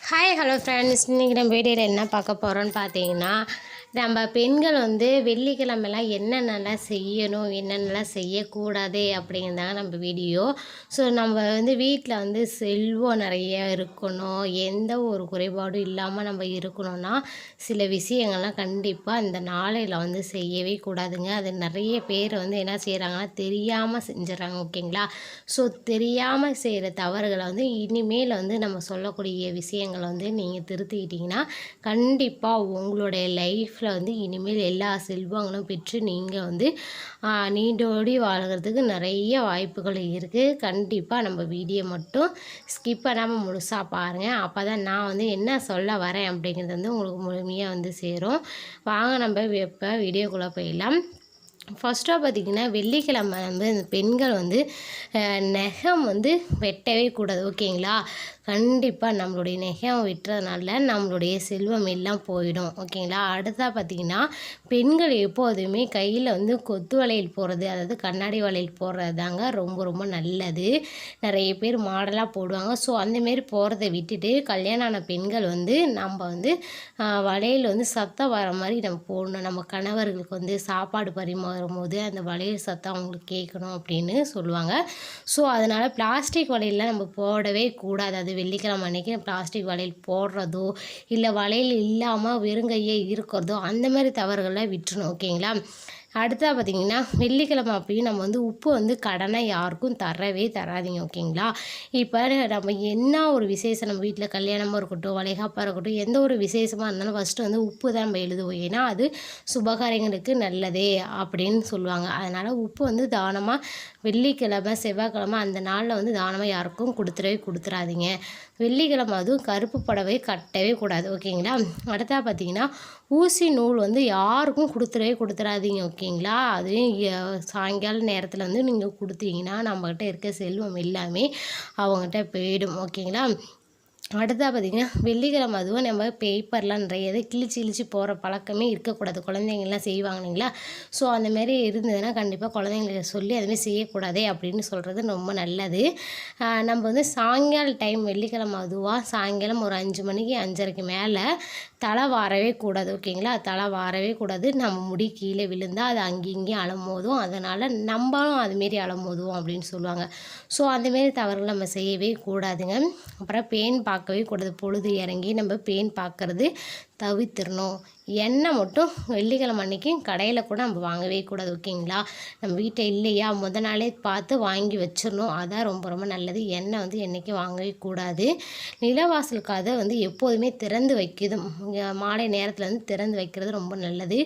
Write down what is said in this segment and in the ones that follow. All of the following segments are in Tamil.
ஹாய் ஹலோ ஃப்ரெண்ட்ஸ், இன்றைக்கி நம்ம வீடியோவில் என்ன பார்க்க போகிறோன்னு பார்த்தீங்கன்னா, நம்ம பெண்கள் வெள்ளிக்கிழமெல்லாம் என்னென்னலாம் செய்யணும், என்னென்னலாம் செய்யக்கூடாது அப்படிங்கிறதாங்க நம்ம வீடியோ. ஸோ நம்ம வீட்டில் செல்வம் நிறைய இருக்கணும், எந்த ஒரு குறைபாடும் இல்லாமல் நம்ம இருக்கணும்னா சில விஷயங்கள்லாம் கண்டிப்பாக இந்த நாளையில் செய்யவே கூடாதுங்க. அது நிறைய பேர் என்ன செய்கிறாங்கன்னா தெரியாமல் செஞ்சிடறாங்க, ஓகேங்களா? ஸோ தெரியாமல் செய்கிற தவறுகளை இனிமேல் நம்ம சொல்லக்கூடிய விஷயங்கள் நீங்கள் திருத்திக்கிட்டிங்கன்னா கண்டிப்பாக உங்களுடைய லைஃப்பில் இனிமேல் எல்லா செல்வங்களும் பெற்று நீங்கள் நீண்டோடி வாழ்கிறதுக்கு நிறைய வாய்ப்புகள் இருக்குது. கண்டிப்பாக நம்ம வீடியோ மட்டும் ஸ்கிப் பண்ணாமல் முழுசாக பாருங்கள். அப்போ தான் நான் என்ன சொல்ல வரேன் அப்படிங்கிறது உங்களுக்கு முழுமையாக சேரும். வாங்க நம்ம இப்போ வீடியோக்குள்ளே போயிடலாம். ஃபஸ்ட்டாக பார்த்திங்கன்னா, வெள்ளிக்கிழமை இந்த பெண்கள் நகம் வெட்டவே கூடாது, ஓகேங்களா? கண்டிப்பாக நம்மளுடைய நகம் வெட்டுறதுனால நம்மளுடைய செல்வம் எல்லாம் போயிடும், ஓகேங்களா? அடுத்ததாக பார்த்திங்கன்னா, பெண்கள் எப்போதுமே கையில் கொத்து வளையல் போடுறது, அதாவது கண்ணாடி வளையல் போடுறது தாங்க ரொம்ப ரொம்ப நல்லது. நிறைய பேர் மாடலாக போடுவாங்க. ஸோ அந்தமாரி போகிறத விட்டுட்டு கல்யாணம் ஆன பெண்கள் நம்ம வளையல் சத்தம் வர மாதிரி நம்ம போடணும். நம்ம கணவர்களுக்கு சாப்பாடு வரும்போது அந்த வளையல் சத்தம் அவங்களுக்கு கேட்கணும் அப்படின்னு சொல்லுவாங்க. ஸோ அதனால் பிளாஸ்டிக் வளையல்லாம் நம்ம போடவே கூடாது. அது வெள்ளிக்கிழமை அன்றைக்கி பிளாஸ்டிக் வளையல் போடுறதோ இல்லை வளையல் இல்லாமல் வெறுங்கையே இருக்கிறதோ அந்த மாதிரி தவறுகள்லாம் விட்டுறணும், ஓகேங்களா? அடுத்தா பார்த்திங்கன்னா, வெள்ளிக்கிழமை அப்பயும் நம்ம உப்பு கடனை யாருக்கும் தரவே தராதிங்க, ஓகேங்களா? இப்போ நம்ம என்ன ஒரு விசேஷம், நம்ம வீட்டில் கல்யாணமாக இருக்கட்டும், வளைகாப்பாக இருக்கட்டும், எந்த ஒரு விசேஷமாக இருந்தாலும் ஃபஸ்ட்டு உப்பு தான் நம்ம எழுதுவோம். ஏன்னா அது சுபகாரியங்களுக்கு நல்லதே அப்படின்னு சொல்லுவாங்க. அதனால் உப்பு தானமாக வெள்ளிக்கிழமை செவ்வாய்க்கிழமை அந்த நாளில் தானமாக யாருக்கும் கொடுத்துறாதீங்க. வெள்ளிக்கிழமை அதுவும் கருப்பு புடவை கட்டவே கூடாது, ஓகேங்களா? அடுத்தா பார்த்திங்கன்னா, ஊசி நூல் யாருக்கும் கொடுத்துறாதீங்க, ஓகேங்களா? அதுவும் சாயங்கால நேரத்தில் நீங்கள் கொடுத்தீங்கன்னா நம்மக்கிட்ட இருக்க செல்வம் எல்லாமே அவங்ககிட்ட போயிடும், ஓகேங்களா? அடுத்தா பார்த்திங்கன்னா, வெள்ளிக்கிழமை அதுவும் நம்ம பேப்பர்லாம் நிறைய கிழிச்சு போகிற பழக்கமே இருக்கக்கூடாது. குழந்தைங்கள்லாம் செய்வாங்க இல்லைங்களா? ஸோ அந்தமாரி இருந்ததுன்னா கண்டிப்பாக குழந்தைங்களுக்கு சொல்லி அதுமாரி செய்யக்கூடாதே அப்படின்னு சொல்கிறது ரொம்ப நல்லது. நம்ம சாயங்கால டைம் வெள்ளிக்கிழமை அதுவாக சாயங்காலம் ஒரு 5 மணிக்கு 5:30க்கு மேலே தலை வாரவே கூடாது, ஓகேங்களா? தலை வாரவே கூடாது. நம்ம முடி கீழே விழுந்தால் அது அங்கேயும் அலமோதும், அதனால் நம்மளும் அதுமாரி அலமோதுவோம் அப்படின்னு சொல்லுவாங்க. ஸோ அந்தமாரி தவறுகள் நம்ம செய்யவே கூடாதுங்க. அப்புறம் பேன் பார்க்கவே கூடாது. பொழுது இறங்கி நம்ம பேன் பார்க்குறது தவிர்த்திடணும். எண்ணெய் மட்டும் வெள்ளிக்கிழமை அன்றைக்கி கடையில் கூட நம்ம வாங்கவே கூடாது, ஓகேங்களா? நம்ம வீட்டை இல்லையா நாளே பார்த்து வாங்கி வச்சிடணும். அதான் ரொம்ப ரொம்ப நல்லது. எண்ணெய் என்றைக்கும் வாங்கவே கூடாது. நிலவாசல் கதை எப்போதுமே திறந்து வைக்கிது. மாலை நேரத்தில் திறந்து வைக்கிறது ரொம்ப நல்லது.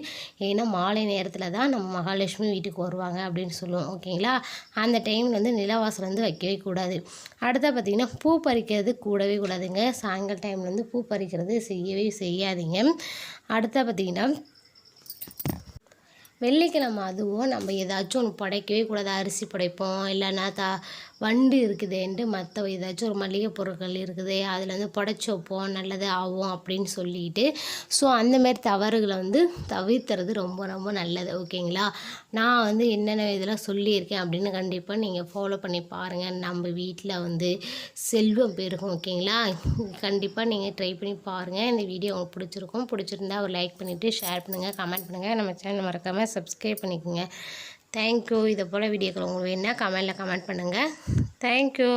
ஏன்னா மாலை நேரத்தில் தான் நம்ம மகாலட்சுமி வீட்டுக்கு வருவாங்க அப்படின்னு சொல்லுவோம், ஓகேங்களா? அந்த டைமில் நிலவாசல் வைக்கவே கூடாது. அடுத்த பார்த்திங்கன்னா, பூ பறிக்கிறது கூடவே கூடாதுங்க. சாயங்கால டைமில் பூ பறிக்கிறது செய்யவே செய்யாதீங்க. அடுத்த பார்த்திங்கன்னா, வெள்ளிக்கிழமை அதுவும் நம்ம ஏதாச்சும் ஒன்று படைக்கவே கூடாது. அரிசி படைப்போம், இல்லைன்னா வண்டு இருக்குதுன்ட்டு மற்ற ஏதாச்சும் ஒரு மளிகை பொருட்கள் இருக்குது அதில் படைச்சி வைப்போம், நல்லது ஆகும் அப்படின்னு சொல்லிட்டு. ஸோ அந்தமாரி தவறுகளை தவிர்த்துறது ரொம்ப ரொம்ப நல்லது, ஓகேங்களா? நான் என்னென்ன இதெல்லாம் சொல்லியிருக்கேன் அப்படின்னு கண்டிப்பாக நீங்கள் ஃபாலோ பண்ணி பாருங்கள். நம்ம வீட்டில் செல்வம் பெருகும், ஓகேங்களா? கண்டிப்பாக நீங்கள் ட்ரை பண்ணி பாருங்கள். இந்த வீடியோ உங்களுக்கு பிடிச்சிருந்தா ஒரு லைக் பண்ணிவிட்டு ஷேர் பண்ணுங்கள், கமெண்ட் பண்ணுங்கள். நம்ம சேனல் மறக்காமல் சப்ஸ்கிரைப் பண்ணிக்கோங்க. தேங்க்யூ. இதை போல் வீடியோக்கள் உங்களுக்கு வேணுன்னா கமெண்டில் கமெண்ட் பண்ணுங்கள். தேங்க்யூ.